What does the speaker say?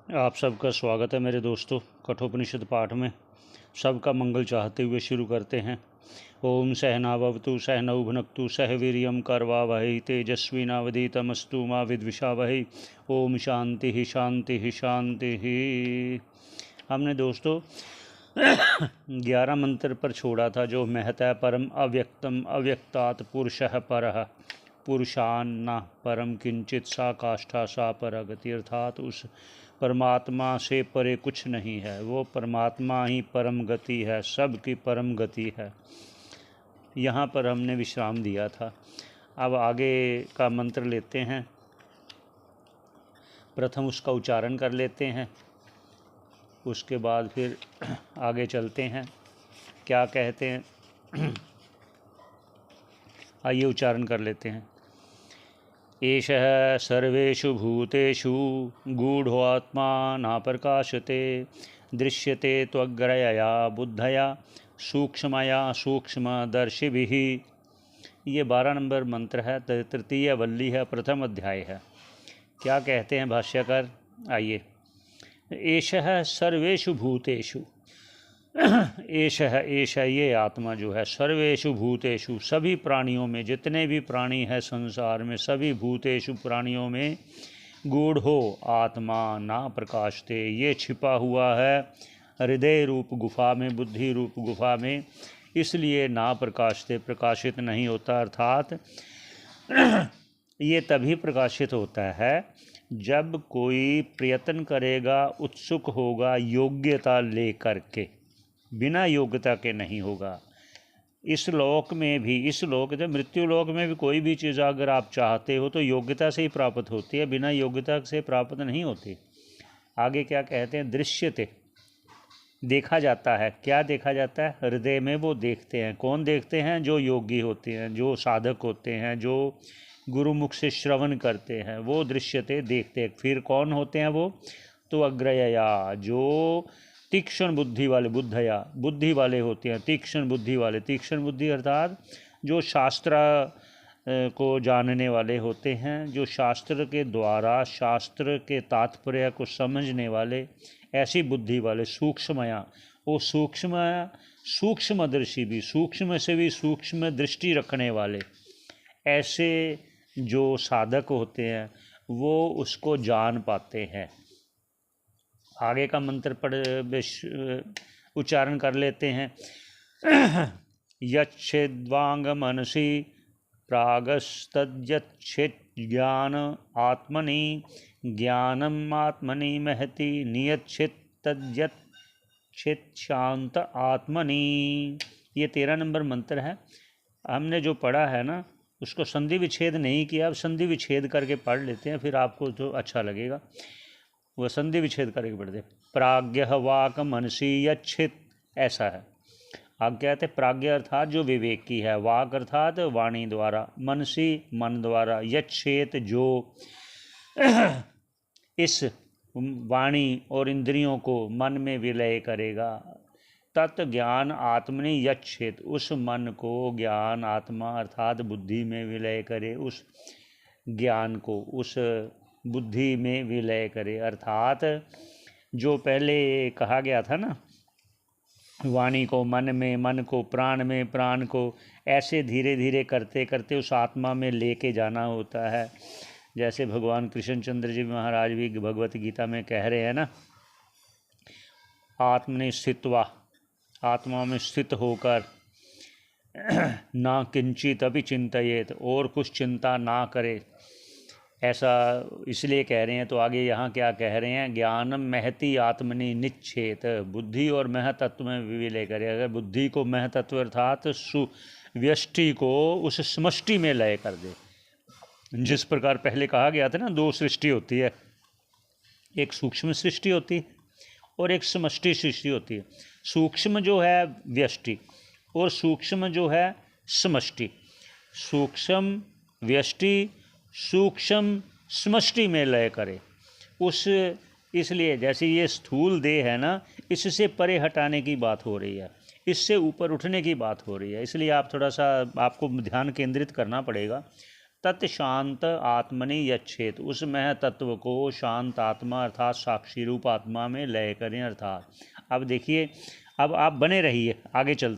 आप सबका स्वागत है मेरे दोस्तों। कठोपनिषद पाठ में सबका मंगल चाहते हुए शुरू करते हैं। ओम सहनावतु सहनौ भुनक्तु सह वीर्यं करवावहै तेजस्विनावधीतमस्तु मा विद्विषावहै। ओम शांति ही शांति ही शांति ही। हमने दोस्तों 11 मंत्र पर छोड़ा था, जो महतः परम अव्यक्तम अव्यक्तात् पुरुषः परः पुरुषान्न परम किंचित सा काष्ठा सा परगति, अर्थात उस परमात्मा से परे कुछ नहीं है। वो परमात्मा ही परम गति है, सब की परम गति है। यहाँ पर हमने विश्राम दिया था। अब आगे का मंत्र लेते हैं। प्रथम उसका उच्चारण कर लेते हैं, उसके बाद फिर आगे चलते हैं। क्या कहते हैं आइए उच्चारण कर लेते हैं। एषः सर्वेषु भूतेषु गूढ़ोऽत्मा न प्रकाशते, दृश्यते त्वग्रया बुद्धया सूक्ष्मया सूक्ष्मदर्शिभिः। ये 12 नंबर मंत्र है, तृतीय वल्ली है, प्रथम अध्याय है। क्या कहते हैं भाष्यकार, आइए। एषः सर्वेषु भूतेषु, एष ये आत्मा जो है, सर्वेषु भूतेषु सभी प्राणियों में, जितने भी प्राणी हैं संसार में, सभी भूतेषु प्राणियों में, गूढ़ो आत्मा ना प्रकाशते, ये छिपा हुआ है हृदय रूप गुफा में, बुद्धि रूप गुफा में, इसलिए ना प्रकाशते, प्रकाशित नहीं होता। अर्थात ये तभी प्रकाशित होता है जब कोई प्रयत्न करेगा, उत्सुक होगा, योग्यता ले करके, बिना योग्यता के नहीं होगा। इस लोक में भी, इस लोक से मृत्यु लोक में भी कोई भी चीज़ अगर आप चाहते हो तो योग्यता से ही प्राप्त होती है, बिना योग्यता से प्राप्त नहीं होती। आगे क्या कहते हैं, दृश्यते, देखा जाता है। क्या देखा जाता है, हृदय में वो देखते हैं। कौन देखते हैं, जो योगी होते हैं, जो साधक होते हैं, जो गुरुमुख से श्रवण करते हैं, वो दृश्यते देखते हैं। फिर कौन होते हैं वो, तो अग्रया, जो तीक्ष्ण बुद्धि वाले, बुद्धया बुद्धि वाले होते हैं, तीक्ष्ण बुद्धि वाले, तीक्ष्ण बुद्धि अर्थात जो शास्त्र को जानने वाले होते हैं, जो शास्त्र के द्वारा शास्त्र के तात्पर्य को समझने वाले, ऐसी बुद्धि वाले। सूक्ष्मया, वो सूक्ष्मदर्शी भी, सूक्ष्म से भी सूक्ष्म दृष्टि रखने वाले, ऐसे जो साधक होते हैं वो उसको जान पाते हैं। आगे का मंत्र पढ़ उच्चारण कर लेते हैं। यच्छेद्वांग मनसि प्रागस्तद्यच्छेद ज्ञान आत्मनि, ज्ञानम आत्मनि महति नियच्छेद तद्यच्छेद शांत आत्मनि। ये 13 नंबर मंत्र है। हमने जो पढ़ा है ना, उसको संधि विच्छेद नहीं किया। अब संधि विच्छेद करके पढ़ लेते हैं, फिर आपको जो अच्छा लगेगा वह संधि विच्छेद करके पढ़ दे। प्राज्ञ वाक मनसी यच्छित, ऐसा है। आप कहते हैं प्राज्ञ अर्थात जो विवेकी है, वाक अर्थात वाणी द्वारा, मनसी मन द्वारा, यच्छेत जो इस वाणी और इंद्रियों को मन में विलय करेगा, तत् ज्ञान आत्मनि यच्छेत, उस मन को ज्ञान आत्मा अर्थात बुद्धि में विलय करे, उस ज्ञान को उस बुद्धि में विलय करे। अर्थात जो पहले कहा गया था ना, वाणी को मन में, मन को प्राण में, प्राण को ऐसे धीरे धीरे करते करते उस आत्मा में लेके जाना होता है। जैसे भगवान कृष्णचंद्र जी महाराज भी भगवत गीता में कह रहे हैं ना, आत्मनि स्थित्वा, आत्मा में स्थित होकर, ना किंचित अभी चिंतयेत, और कुछ चिंता ना करे। ऐसा इसलिए कह रहे हैं। तो आगे यहाँ क्या कह रहे हैं, ज्ञानम महति आत्मनि निच्छेत, बुद्धि और महतत्व में विलय करे। अगर बुद्धि को महतत्व अर्थात व्यष्टि को उस समष्टि में लय कर दे, जिस प्रकार पहले कहा गया था ना, 2 सृष्टि होती है, एक सूक्ष्म सृष्टि होती है और एक समष्टि सृष्टि होती है। सूक्ष्म जो है व्यष्टि और सूक्ष्म जो है समष्टि। सूक्ष्म व्यष्टि सूक्ष्म समष्टि में लय करे उस, इसलिए जैसे ये स्थूल देह है ना, इससे परे हटाने की बात हो रही है, इससे ऊपर उठने की बात हो रही है। इसलिए आप थोड़ा सा, आपको ध्यान केंद्रित करना पड़ेगा। तत्शांत आत्मनि यच्छेत, उस मह तत्व को शांत आत्मा अर्थात साक्षी रूप आत्मा में लय करें। अर्थात अब देखिए, अब आप बने रहिए, आगे चलते